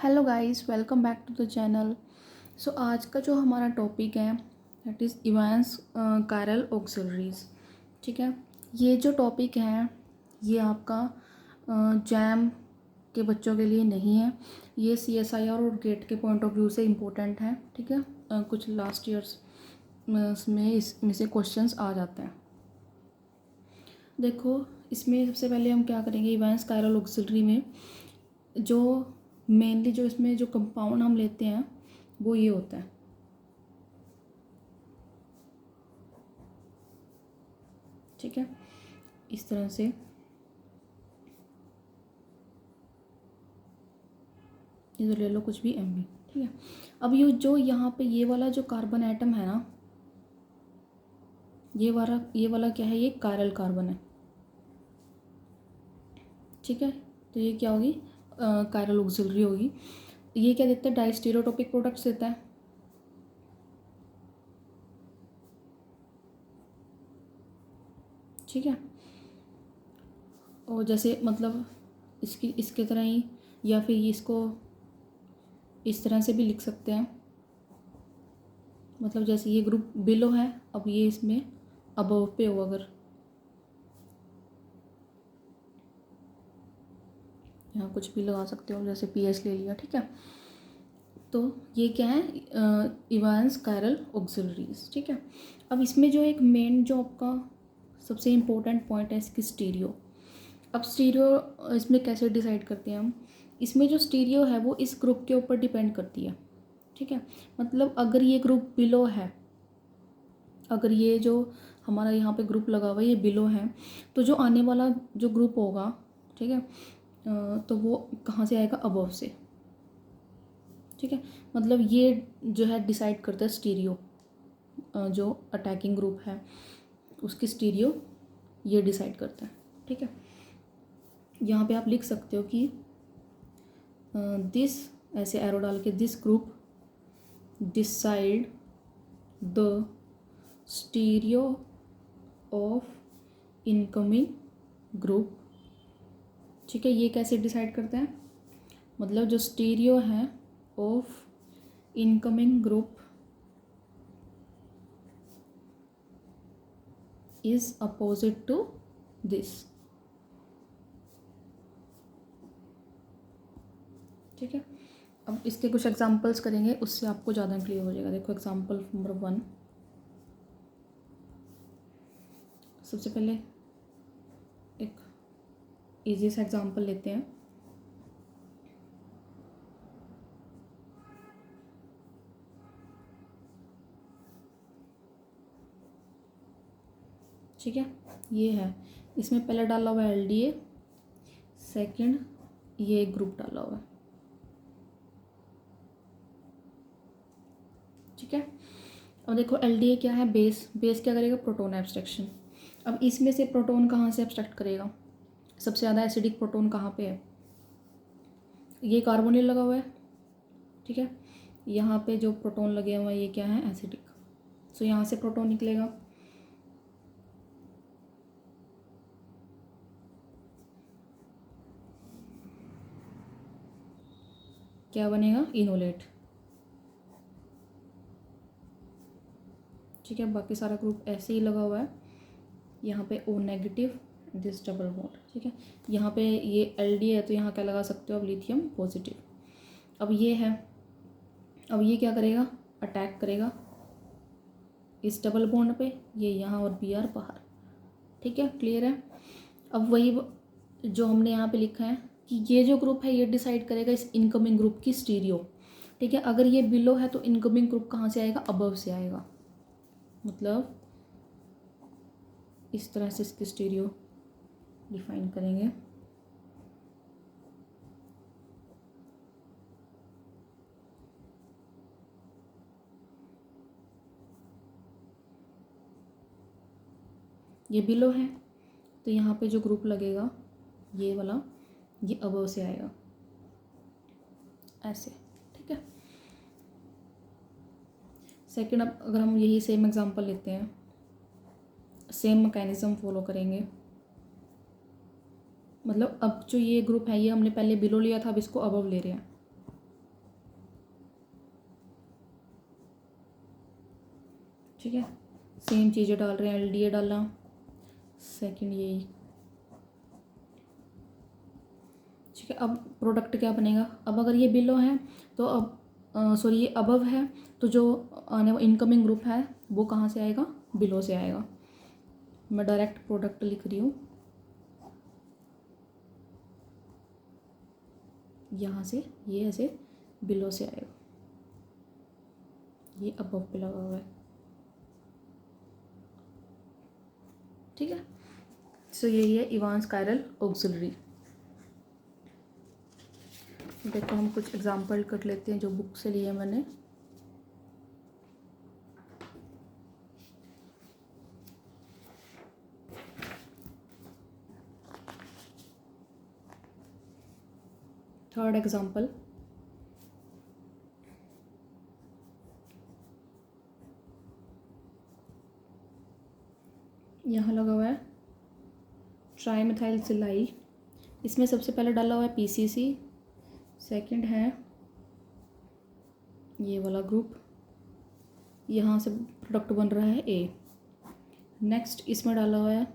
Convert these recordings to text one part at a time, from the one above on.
Hello guys, welcome back to the channel. So आज का जो हमारा टॉपिक है that is Evans chiral auxiliaries. ठीक है, ये जो टॉपिक है ये आपका जैम के बच्चों के लिए नहीं है। ये CSIR और गेट के पॉइंट ऑफ व्यू से इम्पोर्टेंट है। ठीक है, कुछ लास्ट ईयर्स में इसमें से क्वेश्चंस आ जाते हैं। देखो, इसमें सबसे पहले हम क्या करेंगे, इवेंट्स कायरल ऑक्सिलरी में जो मेनली जो इसमें जो कंपाउंड हम लेते हैं वो ये होता है। ठीक है, इस तरह से इधर ले लो कुछ भी MB। ठीक है, अब ये जो यहाँ पे ये वाला जो कार्बन एटम है ना, ये वाला क्या है, ये कायरल कार्बन है। ठीक है, तो ये क्या होगी, कायरल ऑक्सिलरी होगी। ये क्या देता है, डाइस्टेरियोटॉपिक प्रोडक्ट्स देता है। ठीक है, और जैसे मतलब इसके तरह ही, या फिर ये इसको इस तरह से भी लिख सकते हैं। मतलब जैसे ये ग्रुप बिलो है, अब ये इसमें अबव पे हो, अगर यहाँ कुछ भी लगा सकते हो, जैसे PS ले लिया। ठीक है, तो ये क्या है, इवेंट्स कायरल ऑक्सिलरीज। ठीक है, अब इसमें जो एक मेन जो आपका सबसे इम्पोर्टेंट पॉइंट है इसकी स्टीरियो। अब स्टीरियो इसमें कैसे डिसाइड करते हैं हम, इसमें जो स्टीरियो है वो इस ग्रुप के ऊपर डिपेंड करती है। ठीक है, मतलब अगर ये ग्रुप बिलो है, अगर ये जो हमारा यहाँ पे ग्रुप लगा हुआ है ये बिलो है, तो जो आने वाला जो ग्रुप होगा, ठीक है, तो वो कहाँ से आएगा, अबव से। ठीक है, मतलब ये जो है डिसाइड करता है स्टीरियो, जो अटैकिंग ग्रुप है उसकी स्टीरियो ये डिसाइड करता है। ठीक है, यहाँ पे आप लिख सकते हो कि दिस, ऐसे एरो डाल के, this group decide the stereo of incoming group. ठीक है, ये कैसे डिसाइड करते हैं, मतलब जो स्टीरियो है of incoming group is opposite to this. ठीक है, अब इसके कुछ एग्जांपल्स करेंगे, उससे आपको ज़्यादा क्लियर हो जाएगा। देखो एग्जांपल नंबर 1, सबसे पहले एक इजी सा एग्जांपल लेते हैं। ठीक है, ये है, इसमें पहले डाला हुआ है LDA, सेकंड ये ग्रुप डाला हुआ है। ठीक है, अब देखो LDA क्या है, बेस क्या करेगा, प्रोटोन एब्स्ट्रैक्शन। अब इसमें से प्रोटोन कहाँ से एब्स्ट्रैक्ट करेगा, सबसे ज़्यादा एसिडिक प्रोटोन कहाँ पे है, ये कार्बोनिल लगा हुआ है। ठीक है, यहाँ पे जो प्रोटोन लगे हुआ है ये क्या है, एसिडिक। सो यहाँ से प्रोटोन निकलेगा। क्या बनेगा, इनोलेट। ठीक है, बाकी सारा ग्रुप ऐसे ही लगा हुआ है। यहाँ पे O negative, this double bond. ठीक है, यहाँ पे ये LDA है तो यहाँ क्या लगा सकते हो अब, लिथियम पॉजिटिव। अब ये है, अब ये क्या करेगा, अटैक करेगा इस डबल बॉन्ड पे, ये यहाँ और Br बाहर। ठीक है, क्लियर है। अब वही जो हमने यहाँ पे लिखा है कि ये जो ग्रुप है ये डिसाइड करेगा इस इनकमिंग ग्रुप की स्टीरियो। ठीक है, अगर ये बिलो है तो इनकमिंग ग्रुप कहाँ से आएगा, अबव से आएगा। मतलब इस तरह से इसकी स्टीरियो डिफाइन करेंगे। ये बिलो है तो यहाँ पे जो ग्रुप लगेगा ये वाला, ये अबव से आएगा ऐसे। ठीक है, सेकंड, अब अगर हम यही सेम एग्जांपल लेते हैं, सेम मैकेनिज्म फॉलो करेंगे। मतलब अब जो ये ग्रुप है ये हमने पहले बिलो लिया था, अब इसको अबव ले रहे हैं। ठीक है, सेम चीज़ें डाल रहे हैं, LDA डाला, सेकंड यही, ठीक है। अब प्रोडक्ट क्या बनेगा, अब अगर ये बिलो है तो अब सॉरी ये अबव है, तो जो आने इनकमिंग ग्रुप है वो कहाँ से आएगा, बिलो से आएगा। मैं डायरेक्ट प्रोडक्ट लिख रही हूँ, यहाँ से ये ऐसे बिलो से आएगा, ये अबव पे लगा हुआ है, ठीक है। सो यही है इवांस कायरल ऑक्सिलरी। देखो हम कुछ एग्जांपल कर लेते हैं जो बुक से लिए मैंने। थर्ड एग्जांपल, यहाँ लगा हुआ है ट्राईमेथाइल सिलाइल, इसमें सबसे पहले डाला हुआ है PCC, सेकंड है ये वाला ग्रुप, यहाँ से प्रोडक्ट बन रहा है A। नेक्स्ट इसमें डाला हुआ है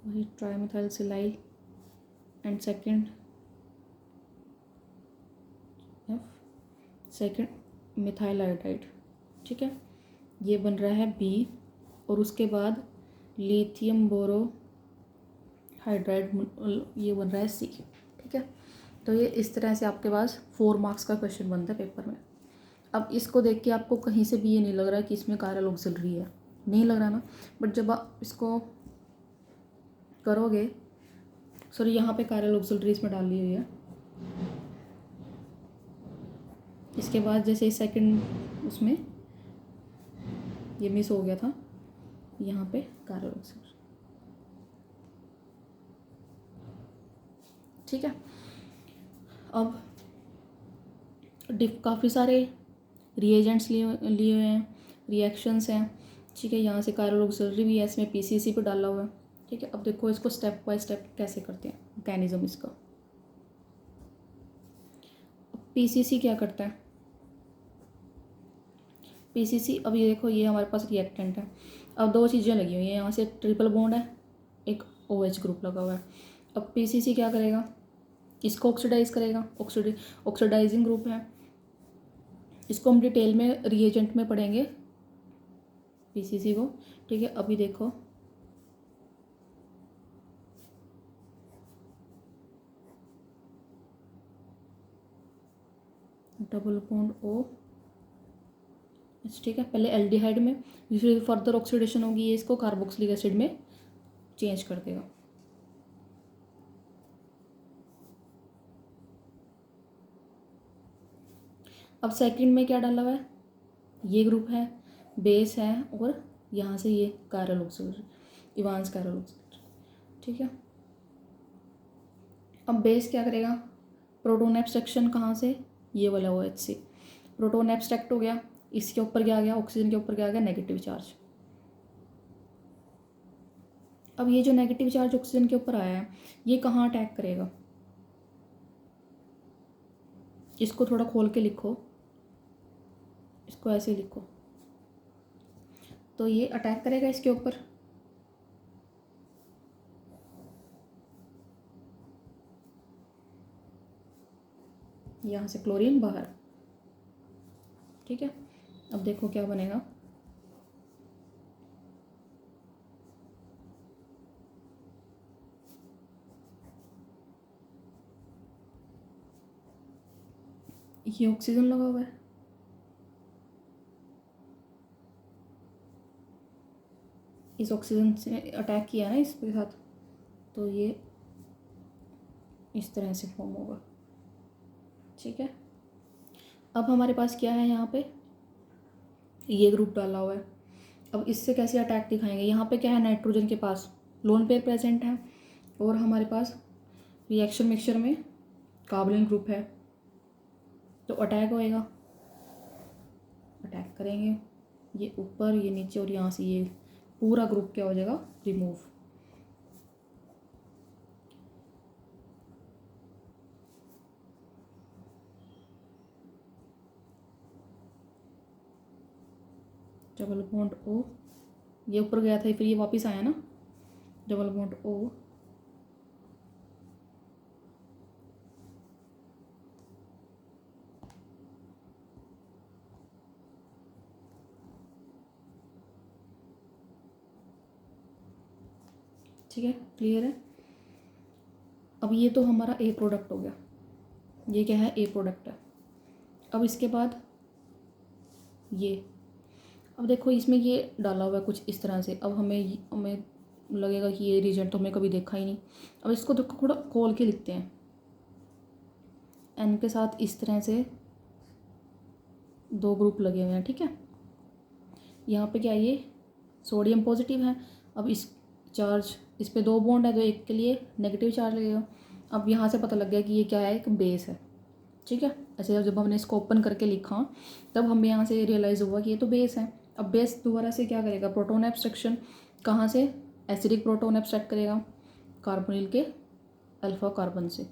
वही trimethyl silyl and second methyl iodide, ठीक है, ये बन रहा है B। और उसके बाद लिथियम बोरो हाइड्राइड ये बन रहा है C, ठीक है। तो ये इस तरह से आपके पास 4 मार्क्स का क्वेश्चन बनता है पेपर में। अब इसको देख के आपको कहीं से भी ये नहीं लग रहा कि इसमें कायरल ऑक्सिलरी है, नहीं लग रहा ना, बट जब आप इसको करोगे, सॉरी यहाँ पे कायरल ऑक्सिलरी इसमें डाल ली हुई है, इसके बाद जैसे सेकंड उसमें ये मिस हो गया था, यहाँ पे कायरल ऑक्सिलरी, ठीक है। अब काफ़ी सारे रिएजेंट्स लिए हुए हैं, रिएक्शंस हैं, ठीक है, यहाँ से कायरल ऑक्सिलरी भी है, इसमें PCC पे डाला हुआ है, ठीक है। अब देखो इसको स्टेप बाय स्टेप कैसे करते हैं, मैकेनिज्म इसका। PCC क्या करता है, PCC, अब ये देखो ये हमारे पास रिएक्टेंट है, अब 2 चीज़ें लगी हुई हैं, यहाँ से ट्रिपल बॉन्ड है, एक OH ग्रुप लगा हुआ है। अब PCC क्या करेगा, इसको ऑक्सीडाइज करेगा, ऑक्सीडाइजिंग ग्रुप है, इसको हम डिटेल में रिएजेंट में पढ़ेंगे PCC को, ठीक है। अभी देखो डबल बॉन्ड O, ठीक है, पहले एल्डिहाइड में, फिर फर्दर ऑक्सीडेशन होगी, ये इसको कार्बोक्सिलिक एसिड में चेंज कर देगा। अब सेकंड में क्या डाला हुआ है, ये ग्रुप है, बेस है, और यहाँ से ये chiral auxiliary, Evans chiral auxiliary, ठीक है। अब बेस क्या करेगा, प्रोटोन एब्स्ट्रैक्शन कहाँ से, ये वाला OH से प्रोटोन एब्स्ट्रैक्ट हो गया, इसके ऊपर क्या आ गया, ऑक्सीजन के ऊपर क्या आ गया, नेगेटिव चार्ज। अब ये जो नेगेटिव चार्ज ऑक्सीजन के ऊपर आया है, ये कहाँ अटैक करेगा, इसको थोड़ा खोल के लिखो, इसको ऐसे लिखो, तो ये अटैक करेगा इसके ऊपर, यहाँ से क्लोरीन बाहर, ठीक है। अब देखो क्या बनेगा, ये ऑक्सीजन लगा हुआ है, इस ऑक्सीजन से अटैक किया है ना इसके साथ, तो ये इस तरह से फॉर्म होगा, ठीक है। अब हमारे पास क्या है, यहाँ पे ये ग्रुप डाला हुआ है, अब इससे कैसे अटैक दिखाएंगे, यहाँ पे क्या है, नाइट्रोजन के पास लोन पेयर प्रेजेंट है, और हमारे पास रिएक्शन मिक्सचर में कार्बोनिल ग्रुप है, तो अटैक होएगा, अटैक करेंगे, ये ऊपर ये नीचे, और यहाँ से ये पूरा ग्रुप क्या हो जाएगा, रिमूव। डबल बॉन्ड ओ, ये ऊपर गया था फिर ये वापस आया ना, डबल बॉन्ड ओ, ठीक है, क्लियर है। अब ये तो हमारा ए प्रोडक्ट हो गया, ये क्या है, ए प्रोडक्ट है। अब इसके बाद ये, अब देखो इसमें ये डाला हुआ है कुछ इस तरह से, अब हमें लगेगा कि ये रिएजेंट तो हमने कभी देखा ही नहीं। अब इसको तो थोड़ा खोल के लिखते हैं, एन के साथ इस तरह से 2 ग्रुप लगे हुए हैं, ठीक है। यहाँ पे क्या ये सोडियम पॉजिटिव है, अब इस चार्ज इस पे 2 बॉन्ड है तो एक के लिए नेगेटिव चार्ज लगेगा। अब यहाँ से पता लग गया कि ये क्या है, एक बेस है, ठीक है। ऐसे जब हमने इसको ओपन करके लिखा तब हमें यहाँ से रियलाइज़ हुआ कि ये तो बेस है। अब बेस दोबारा से क्या करेगा, प्रोटोन एब्स्ट्रक्शन, कहाँ से, एसिडिक प्रोटोन एब्स्ट्रैक्ट करेगा कार्बोनिल के अल्फा कार्बन से,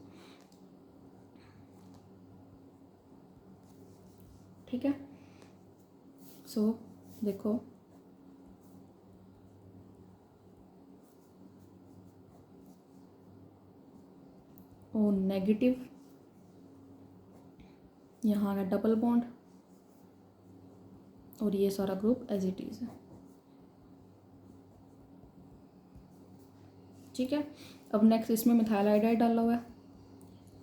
ठीक है। सो देखो ओ नेगेटिव, यहाँ है डबल बॉन्ड और ये सारा ग्रुप एज इट इज़ है, ठीक है। अब नेक्स्ट इसमें मिथाइल आयोडाइड डाला हुआ है,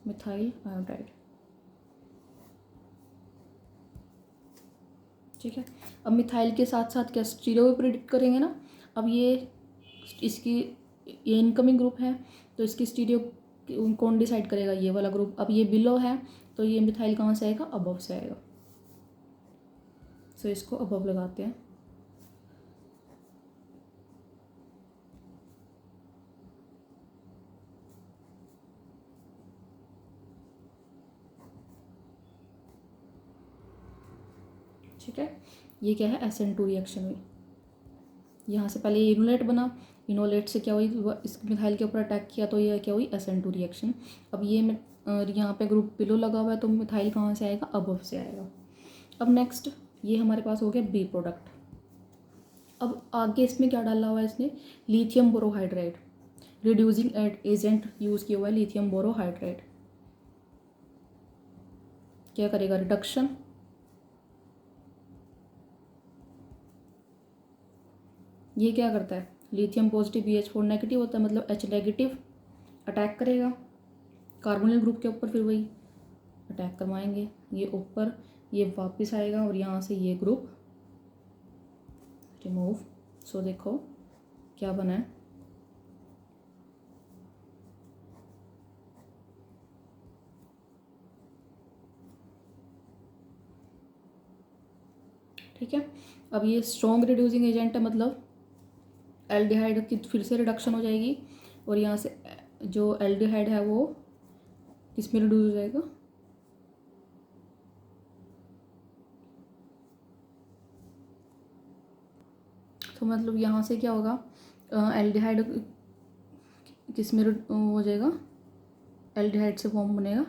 मिथाइल आयोडाइड, ठीक है। अब मिथाइल के साथ साथ क्या स्टीरियो भी प्रिडिक्ट करेंगे ना। अब ये इसकी ये इनकमिंग ग्रुप है तो इसकी स्टीरियो कौन डिसाइड करेगा, ये वाला ग्रुप। अब ये बिलो है तो ये मिथाइल कहाँ से आएगा, अबव से आएगा। सो इसको अबव लगाते हैं, ठीक है। ये क्या है, SN2 रिएक्शन हुई। यहाँ से पहले ये इनोलेट बना, इनोलेट से क्या हुई, इस मिथाइल के ऊपर अटैक किया तो ये क्या हुई, SN2 रिएक्शन। अब ये यहाँ पे ग्रुप बिलो लगा हुआ है तो मिथाइल कहाँ से आएगा, अबव से आएगा। अब नेक्स्ट ये हमारे पास हो गया बी प्रोडक्ट। अब आगे इसमें क्या डाला हुआ है इसने, lithium borohydride, reducing agent use किया हुआ है लिथियम बोरोहाइड्राइड। क्या करेगा, रिडक्शन, ये क्या करता है, लिथियम पॉजिटिव BH4 नेगेटिव होता है, मतलब H नेगेटिव अटैक करेगा कार्बोनिल ग्रुप के ऊपर, फिर वही अटैक करवाएंगे, ये ऊपर, ये वापस आएगा और यहाँ से ये ग्रुप रिमूव। सो देखो क्या बना है, ठीक है। अब ये स्ट्रॉन्ग रिड्यूसिंग एजेंट है, मतलब एल्डिहाइड की फिर से रिडक्शन हो जाएगी और यहाँ से जो एल्डिहाइड है वो किस में रिड्यूस हो जाएगा, तो मतलब यहाँ से क्या होगा, एल्डिहाइड किस में हो जाएगा, एल्डिहाइड से फॉर्म बनेगा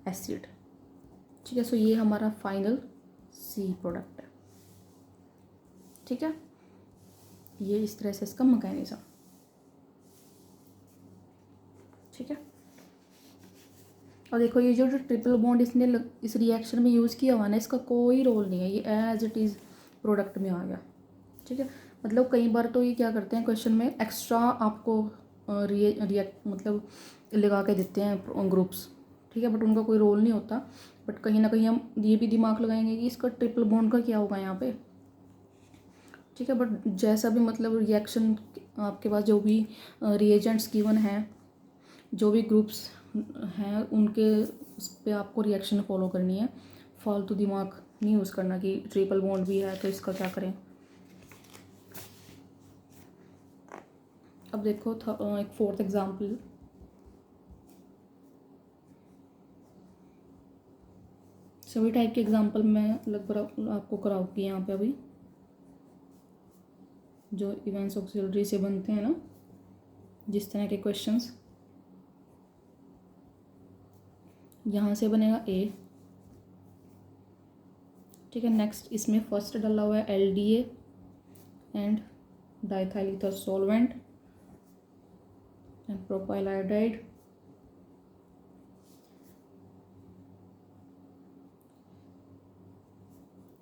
एसिड, ठीक है। सो ये हमारा फाइनल C प्रोडक्ट है, ठीक है। ये इस तरह से इसका मैकेनिज्म, ठीक है। और देखो ये जो ट्रिपल बॉन्ड इसने इस रिएक्शन में यूज़ किया हुआ ना, इसका कोई रोल नहीं है, ये एज इट इज़ प्रोडक्ट में आ गया, ठीक है। मतलब कई बार तो ये क्या करते हैं क्वेश्चन में एक्स्ट्रा आपको रिएक्ट मतलब लगा के देते हैं ग्रुप्स, ठीक है, बट उनका कोई रोल नहीं होता। बट कहीं ना कहीं हम ये भी दिमाग लगाएंगे कि इसका ट्रिपल बॉन्ड का क्या होगा यहाँ पे, ठीक है। बट जैसा भी मतलब रिएक्शन आपके पास जो भी रिएजेंट्स गिवन हैं, जो भी ग्रुप्स हैं उनके उस पर आपको रिएक्शन फॉलो करनी है, फालतू दिमाग नहीं यूज़ करना कि ट्रिपल बॉन्ड भी है तो इसका क्या करें। अब देखो एक 4th एग्जाम्पल, सभी टाइप के एग्जाम्पल मैं लगभग आपको कराऊँगी यहाँ पे अभी, जो इवेंट्स ऑक्सिलरी से बनते हैं ना, जिस तरह के क्वेश्चंस यहाँ से बनेगा A, ठीक है। नेक्स्ट इसमें फर्स्ट डाला हुआ है LDA, and diethyl ether solvent and propyl iodide,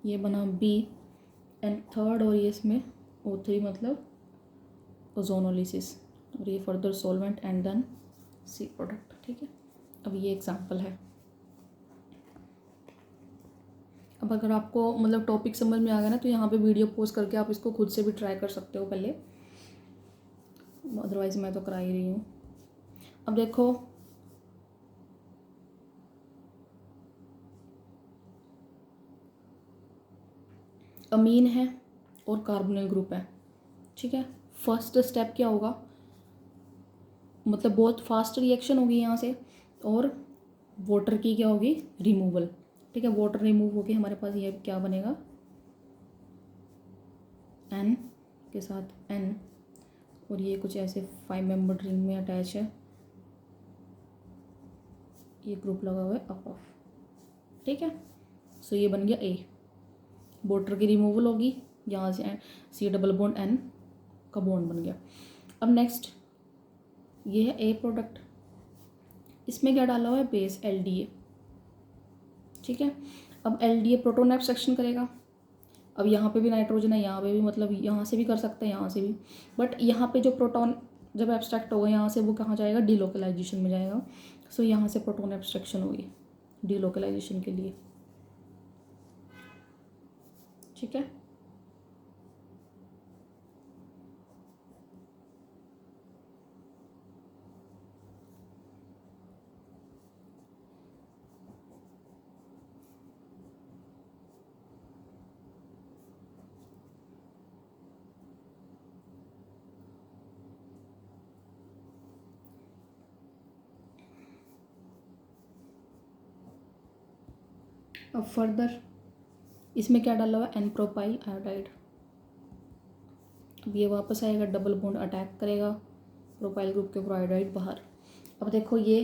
ये बना B एंड थर्ड, और ये इसमें O3 मतलब ओजोनोलिसिस, और ये further solvent and then C product. ठीक है, अब ये एग्जांपल है। अब अगर आपको मतलब टॉपिक समझ में आ गया ना, तो यहाँ पे वीडियो पॉज करके आप इसको खुद से भी ट्राई कर सकते हो पहले, अदरवाइज मैं तो करा ही रही हूँ। अब देखो अमीन है और कार्बोनिल ग्रुप है। ठीक है, फर्स्ट स्टेप क्या होगा, मतलब बहुत फास्ट रिएक्शन होगी यहाँ से, और वाटर की क्या होगी, रिमूवल। ठीक है, वाटर रिमूव होके हमारे पास ये क्या बनेगा, N के साथ N, और ये कुछ ऐसे 5 मेंबर रिंग में अटैच है, ये ग्रुप लगा हुआ है अप ऑफ। ठीक है, सो ये बन गया A, वाटर की रिमूवल होगी, यहाँ से C डबल बॉन्ड N का बॉन्ड बन गया। अब नेक्स्ट ये है A प्रोडक्ट, इसमें क्या डाला हुआ है, बेस LDA। ठीक है, अब LDA प्रोटोन एब्स्ट्रैक्शन करेगा। अब यहाँ पे भी नाइट्रोजन है, यहाँ पे भी, मतलब यहाँ से भी कर सकते हैं, यहाँ से भी, बट यहाँ पे जो प्रोटॉन जब एब्स्ट्रैक्ट होगा यहाँ से, वो कहाँ जाएगा, डीलोकलाइजेशन में जाएगा। सो यहाँ से प्रोटोन एब्स्ट्रैक्शन होगी डीलोकलाइजेशन के लिए। ठीक है, अब फर्दर इसमें क्या डाला हुआ है, एन प्रोपाइल आयोडाइड। अब ये वापस आएगा, डबल बॉन्ड अटैक करेगा प्रोपाइल ग्रुप के ऊपर, आयोडाइड बाहर। अब देखो ये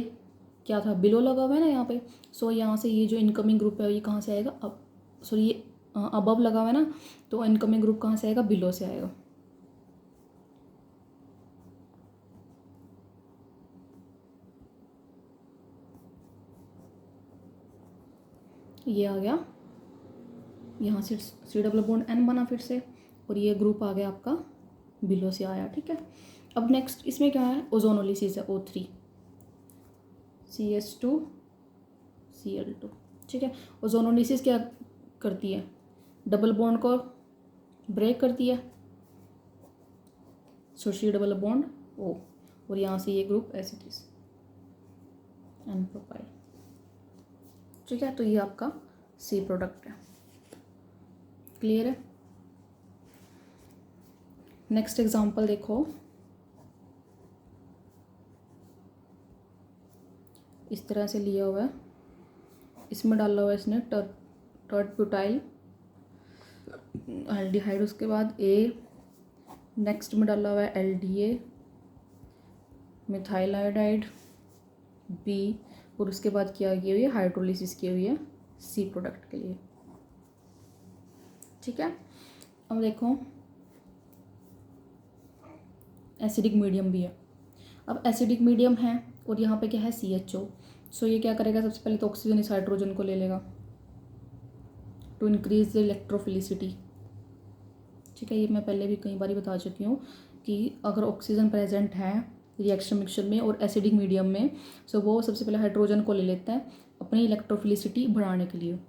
क्या था, बिलो लगा हुआ है ना यहाँ पे, सो यहाँ से ये जो इनकमिंग ग्रुप है ये कहाँ से आएगा, अब सॉरी ये अबव लगा हुआ है ना, तो इनकमिंग ग्रुप कहाँ से आएगा, बिलो से आएगा। ये आ गया, यहाँ से C डबल बॉन्ड N बना फिर से, और ये ग्रुप आ गया आपका बिलो से आया। ठीक है, अब नेक्स्ट इसमें क्या है, ओजोनोलिसिस है, O3 CH2 Cl2। ठीक है, ओजोनोलिसिस क्या करती है, डबल बॉन्ड को ब्रेक करती है, सो C डबल बॉन्ड O, और यहाँ से ये ग्रुप एसिडिस N प्रोपाइल। ठीक है, तो ये आपका C प्रोडक्ट है। क्लियर है। नेक्स्ट एग्जांपल देखो, इस तरह से लिया हुआ है, इसमें डाला हुआ है इसने टर्ट ब्यूटाइल एल्डिहाइड, उसके बाद A, नेक्स्ट में डाला हुआ है LDA मिथाइल आयोडाइड B, और उसके बाद क्या की हुई है, हाइड्रोलिसिस की हुई है C प्रोडक्ट के लिए। ठीक है, अब देखो एसिडिक मीडियम भी है। अब एसिडिक मीडियम है और यहाँ पे क्या है, CHO। सो ये क्या करेगा, सबसे पहले तो ऑक्सीजन इस हाइड्रोजन को ले लेगा टू इंक्रीज द इलेक्ट्रोफिलिसिटी। ठीक है, ये मैं पहले भी कई बार बता चुकी हूँ कि अगर ऑक्सीजन प्रेजेंट है रिएक्शन मिक्सचर में और एसिडिक मीडियम में, सो वो सबसे पहले हाइड्रोजन को ले लेता है अपनी इलेक्ट्रोफिलिसिटी बढ़ाने के लिए।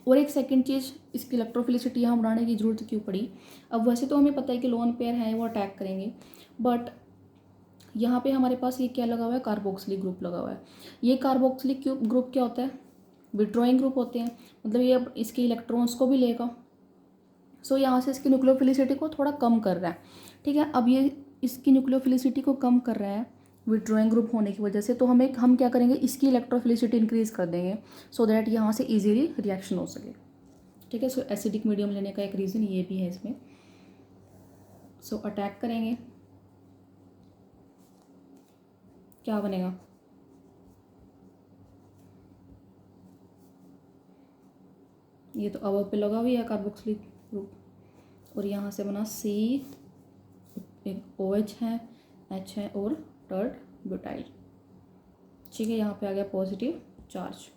और एक सेकंड चीज़, इसकी इलेक्ट्रोफिलिसिटी यहाँ बढ़ाने की ज़रूरत क्यों पड़ी, अब वैसे तो हमें पता है कि लोन पेयर है वो अटैक करेंगे, बट यहाँ पे हमारे पास ये क्या लगा हुआ है, कार्बोक्सिलिक ग्रुप लगा हुआ है। ये कार्बोक्सिलिक ग्रुप क्या होता है, विड्रॉइंग ग्रुप होते हैं, मतलब ये अब इसके इलेक्ट्रॉन्स को भी लेगा। सो यहाँ से इसकी न्यूक्लियोफिलिसिटी को थोड़ा कम कर रहा है। ठीक है, अब ये इसकी न्यूक्लियोफिलिसिटी को कम कर रहा है विड्रॉइंग ग्रुप होने की वजह से, तो हम क्या करेंगे, इसकी इलेक्ट्रोफिलिसिटी इंक्रीज़ कर देंगे सो दैट यहाँ से ईजिली रिएक्शन हो सके। ठीक है, सो एसिडिक मीडियम लेने का एक रीज़न ये भी है इसमें। सो अटैक करेंगे, क्या बनेगा, ये तो अबव पे लगा हुआ है कार्बोक्सिलिक ग्रुप, और यहाँ से बना C, एक OH है, H है और टर्ड ब्यूटाइल। ठीक है, यहाँ पे आ गया पॉजिटिव चार्ज।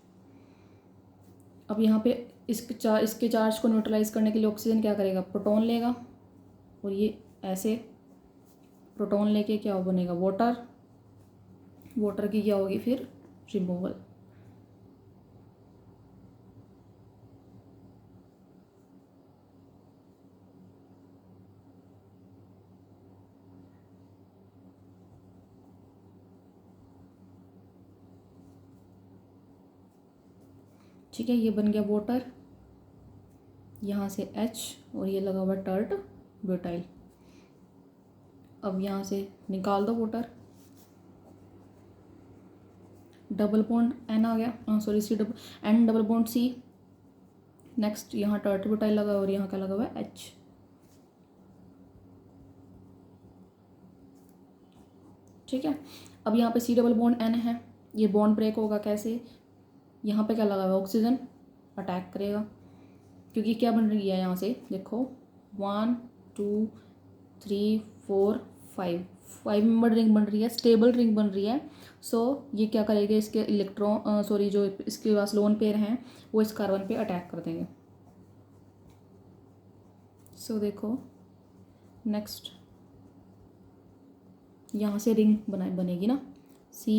अब यहाँ पे इसके चार्ज को न्यूट्रलाइज करने के लिए ऑक्सीजन क्या करेगा, प्रोटॉन लेगा, और ये ऐसे प्रोटॉन लेके क्या बनेगा, वाटर। वाटर की क्या होगी फिर, रिमूवल। ठीक है, ये बन गया वाटर, यहाँ से H और ये लगा हुआ टर्ट ब्यूटाइल। अब यहाँ से निकाल दो वाटर, डबल बॉन्ड N आ गया, sorry C double N double bond C। Next यहाँ टर्ट ब्यूटाइल लगा और यहाँ का लगा हुआ है H। ठीक है, अब यहाँ पे C डबल बॉन्ड N है, ये बॉन्ड ब्रेक होगा कैसे, यहाँ पे क्या लगा हुआ है, ऑक्सीजन अटैक करेगा, क्योंकि क्या बन रही है यहाँ से देखो, 1 2 3 4 5 मेंबर रिंग बन रही है, स्टेबल रिंग बन रही है। सो ये क्या करेगा, इसके इलेक्ट्रॉन सॉरी जो इसके पास लोन पेयर हैं वो इस कार्बन पे अटैक कर देंगे। सो देखो नेक्स्ट यहाँ से रिंग बनेगी ना C,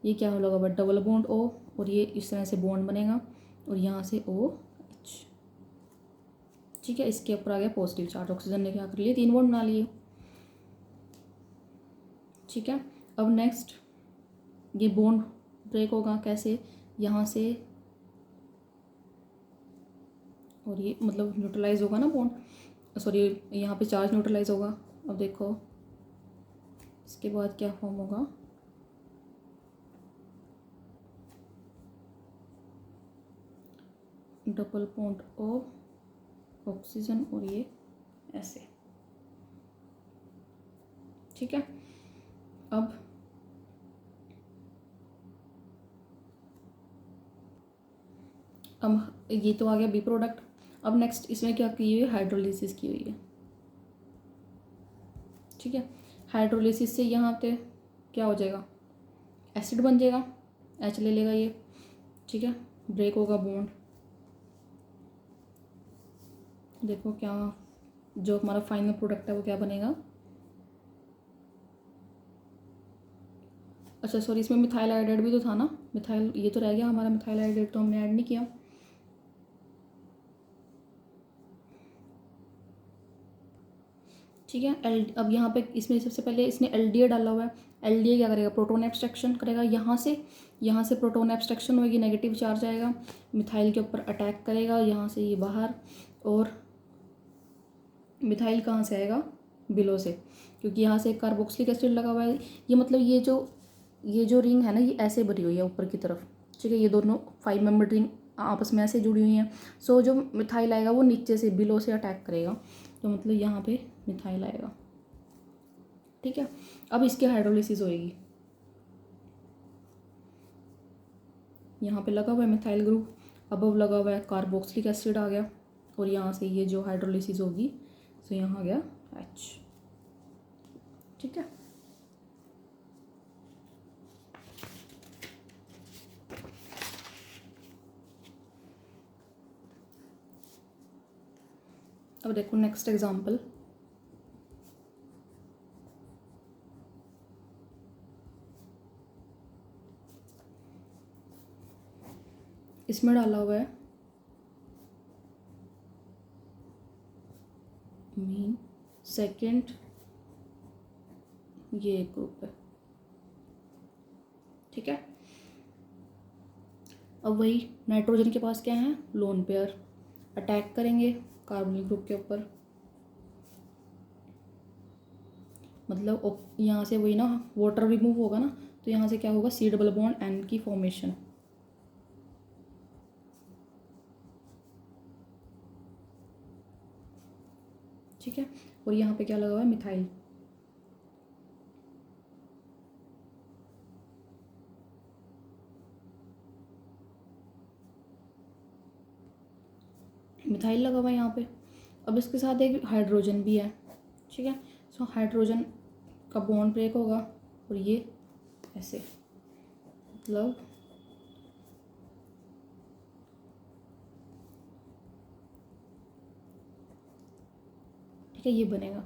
ये क्या होगा, डबल बॉन्ड O, और ये इस तरह से बॉन्ड बनेगा और यहाँ से OH। ठीक है, इसके ऊपर आ गया पॉजिटिव चार्ज, ऑक्सीजन ने क्या कर लिया, 3 बॉन्ड बना लिए। ठीक है, अब नेक्स्ट ये बॉन्ड ब्रेक होगा कैसे, यहाँ से, और ये मतलब न्यूट्रलाइज होगा ना बॉन्ड, सॉरी यहाँ पे चार्ज न्यूट्रलाइज होगा। अब देखो इसके बाद क्या फॉर्म होगा, डबल बॉन्ड O, ऑक्सीजन, और ये ऐसे। ठीक है, अब ये तो आ गया बी प्रोडक्ट। अब नेक्स्ट इसमें क्या की हुई है, हाइड्रोलिसिस की हुई है। ठीक है, हाइड्रोलिसिस से यहाँ पे क्या हो जाएगा, एसिड बन जाएगा, H ले लेगा ये। ठीक है, ब्रेक होगा बॉन्ड, देखो क्या जो हमारा फाइनल प्रोडक्ट है वो क्या बनेगा, अच्छा सॉरी इसमें मिथाइल आयोडाइड भी तो था ना, मिथाइल ये तो रह गया हमारा, मिथाइल आयोडाइड तो हमने ऐड नहीं किया। ठीक है, अब यहाँ पे इसमें सबसे पहले इसने LDA डाला हुआ है, LDA क्या करेगा, प्रोटोन एब्स्ट्रैक्शन करेगा, यहाँ से प्रोटोन एब्स्ट्रैक्शन होगी, नेगेटिव चार्ज आएगा, मिथाइल के ऊपर अटैक करेगा, यहाँ से ये बाहर, और मिथाइल कहाँ से आएगा, बिलो से, क्योंकि यहाँ से कार्बोक्सिलिक एसिड लगा हुआ है। ये मतलब ये जो रिंग है ना, ये ऐसे बनी हुई है ऊपर की तरफ। ठीक है, ये दोनों 5 मेंबर रिंग आपस में ऐसे जुड़ी हुई हैं। सो जो मिथाइल आएगा वो नीचे से बिलो से अटैक करेगा, तो मतलब यहाँ पे मिथाइल आएगा। ठीक है, अब इसकी हाइड्रोलिसिस होएगी, यहाँ पे लगा हुआ है मिथाइल ग्रुप, अब लगा हुआ है कार्बोक्सिलिक एसिड आ गया, और यहाँ से ये जो हाइड्रोलिसिस होगी तो यहाँ आ गया H। ठीक है, अब देखो नेक्स्ट एग्जांपल, इसमें डाला हुआ है मीन सेकेंड, ये एक ग्रुप है। ठीक है, अब वही नाइट्रोजन के पास क्या है, लोन पेयर, अटैक करेंगे कार्बोनिल ग्रुप के ऊपर, मतलब यहाँ से वही ना वाटर रिमूव होगा ना, तो यहाँ से क्या होगा, C डबल बॉन्ड N की फॉर्मेशन। ठीक है, और यहाँ पे क्या लगा हुआ है, मिथाइल। मिथाइल लगा हुआ है यहाँ पे, अब इसके साथ एक हाइड्रोजन भी है, ठीक है। सो हाइड्रोजन का बॉन्ड ब्रेक होगा और ये ऐसे, मतलब ठीक है, ये बनेगा।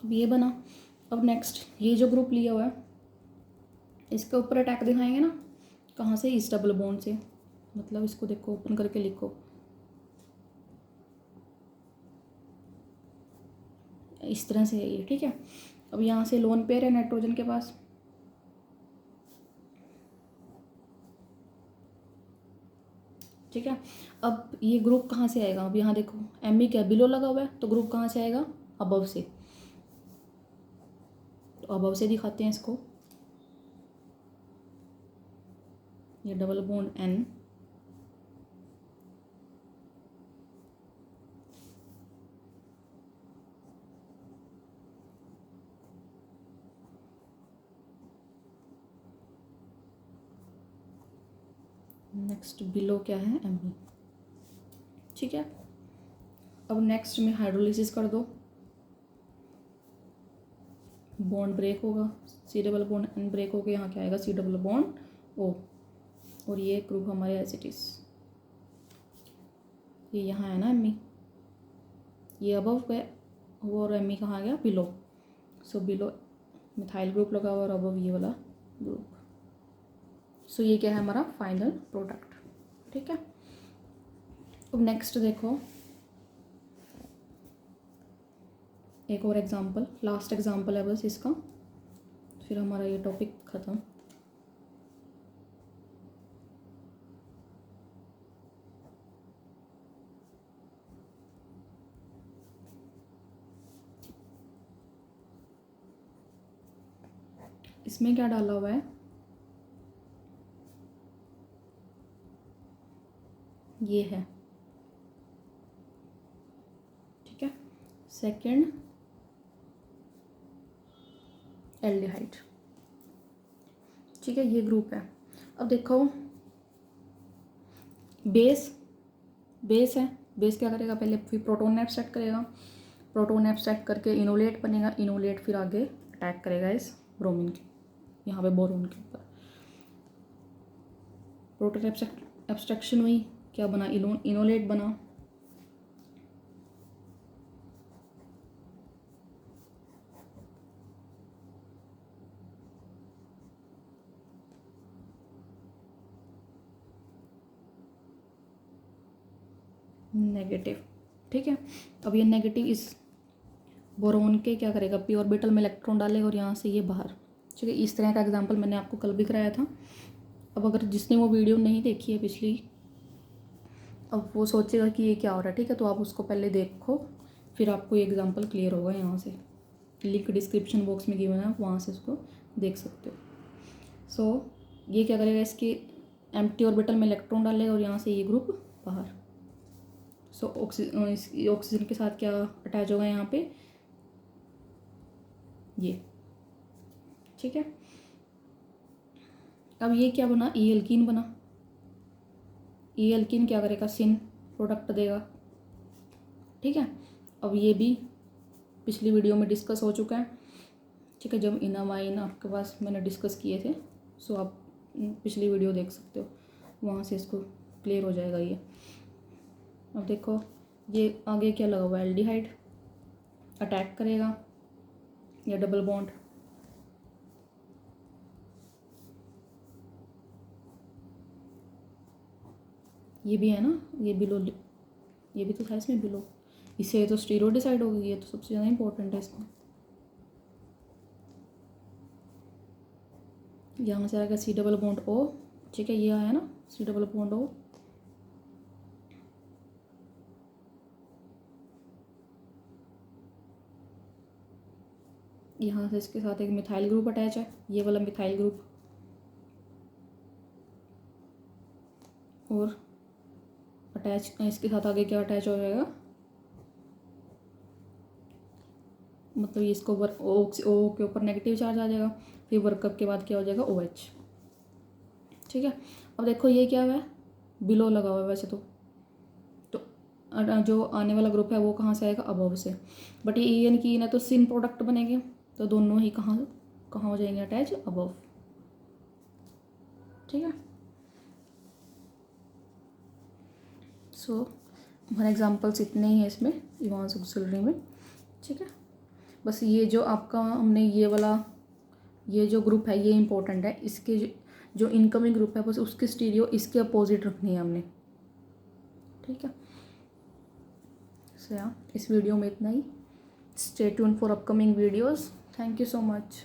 अब ये बना। अब नेक्स्ट ये जो ग्रुप लिया हुआ है इसके ऊपर अटैक दिखाएंगे ना, कहाँ से, इस डबल बॉन्ड से। मतलब इसको देखो, ओपन करके लिखो, इस तरह से है ये, ठीक है। अब यहाँ से लोन पेयर है नाइट्रोजन के पास, ठीक है। अब ये ग्रुप कहाँ से आएगा, अब यहाँ देखो एम ई क्या बिलो लगा हुआ है, तो ग्रुप कहाँ से आएगा, अबव से। तो अबव से दिखाते हैं इसको, ये double bond n, next below क्या है, एम ई, ठीक है। अब नेक्स्ट में हाइड्रोलिसिस कर दो, बॉन्ड ब्रेक होगा, c double bond n break होकर यहाँ क्या आएगा, सी डबल बॉन्ड ओ, और ये ग्रुप हमारे एज इट इज, ये यहाँ है ना एम ई, ये अबव है और एम ई कहाँ आ गया, below. So below methyl group लगा हुआ और अबव ये वाला ग्रुप। सो ये क्या है हमारा फाइनल प्रोडक्ट, ठीक है। अब नेक्स्ट देखो एक और एग्जांपल, लास्ट एग्जांपल है बस इसका, फिर हमारा ये टॉपिक ख़त्म। इसमें क्या डाला हुआ है, ये है, ठीक है, सेकंड एल्डिहाइड, ठीक है, ये ग्रुप है। अब देखो बेस, बेस है, बेस क्या करेगा, पहले फिर प्रोटोन एब्स्ट्रैक्ट करेगा, प्रोटोन एब्स्ट्रैक्ट करके इनोलेट बनेगा, इनोलेट फिर आगे अटैक करेगा इस ब्रोमीन के, यहाँ पे बोरोन के ऊपर। प्रोटोन एब्स्ट्रैक्शन हुई, क्या बना, इनोलेट बना, नेगेटिव, ठीक है। अब ये नेगेटिव इस बोरोन के क्या करेगा, पी ऑर्बिटल में इलेक्ट्रॉन डालेगा और यहाँ से ये बाहर, ठीक है। इस तरह का एग्जांपल मैंने आपको कल भी कराया था। अब अगर जिसने वो वीडियो नहीं देखी है पिछली, अब वो सोचेगा कि ये क्या हो रहा है, ठीक है, तो आप उसको पहले देखो, फिर आपको ये एग्जांपल क्लियर होगा। यहाँ से लिंक डिस्क्रिप्शन बॉक्स में गिवन है, आप वहाँ से उसको देख सकते हो। सो ये क्या करेगा, इसके एम्प्टी ऑर्बिटल में इलेक्ट्रॉन डालेगा और यहाँ से ये ग्रुप बाहर। सो ऑक्सीजन के साथ क्या अटैच होगा यहाँ पे, ये, ठीक है। अब ये क्या बना, ई एल्कीन बना, ई एल्कीन क्या करेगा, सिन प्रोडक्ट देगा, ठीक है। अब ये भी पिछली वीडियो में डिस्कस हो चुका है, ठीक है, जब इनामाइन आपके पास मैंने डिस्कस किए थे। सो आप पिछली वीडियो देख सकते हो, वहाँ से इसको क्लियर हो जाएगा ये। अब देखो ये आगे क्या लगा हुआ है, एल्डिहाइड अटैक करेगा या डबल बॉन्ड, ये भी है ना, ये बिलो, ये भी तो था इसमें बिलो, इससे तो स्टीरो डिसाइड होगी, ये तो सबसे ज़्यादा इंपॉर्टेंट है इसमें। यहाँ से आएगा सी डबल बॉन्ड ओ, ठीक है, ये आया ना सी डबल बॉन्ड ओ, यहाँ से इसके साथ एक मिथाइल ग्रुप अटैच है, ये वाला मिथाइल ग्रुप, और अटैच इसके साथ आगे क्या अटैच हो जाएगा, मतलब ये इसको वर्क ओ के ऊपर नेगेटिव चार्ज आ जाएगा, फिर वर्कअप के बाद क्या हो जाएगा, ओ एच, ठीक है। अब देखो ये क्या हुआ है, बिलो लगा हुआ है वैसे तो जो आने वाला ग्रुप है वो कहाँ से आएगा, अबव से। बट ये एन की ना तो सिन प्रोडक्ट बनेंगे, तो दोनों ही कहाँ कहाँ हो जाएंगे अटैच, अबव। ठीक है। सो हमारे एग्जांपल्स इतने ही हैं इसमें इवांस ऑक्सिलरी में। ठीक है, बस ये जो आपका हमने ये वाला ये जो ग्रुप है ये इंपॉर्टेंट है, इसके जो इनकमिंग ग्रुप है बस उसके स्टीरियो इसके अपोजिट रखनी है हमने। ठीक है। सो इस वीडियो में इतना ही। Stay tune for upcoming videos. Thank you so much.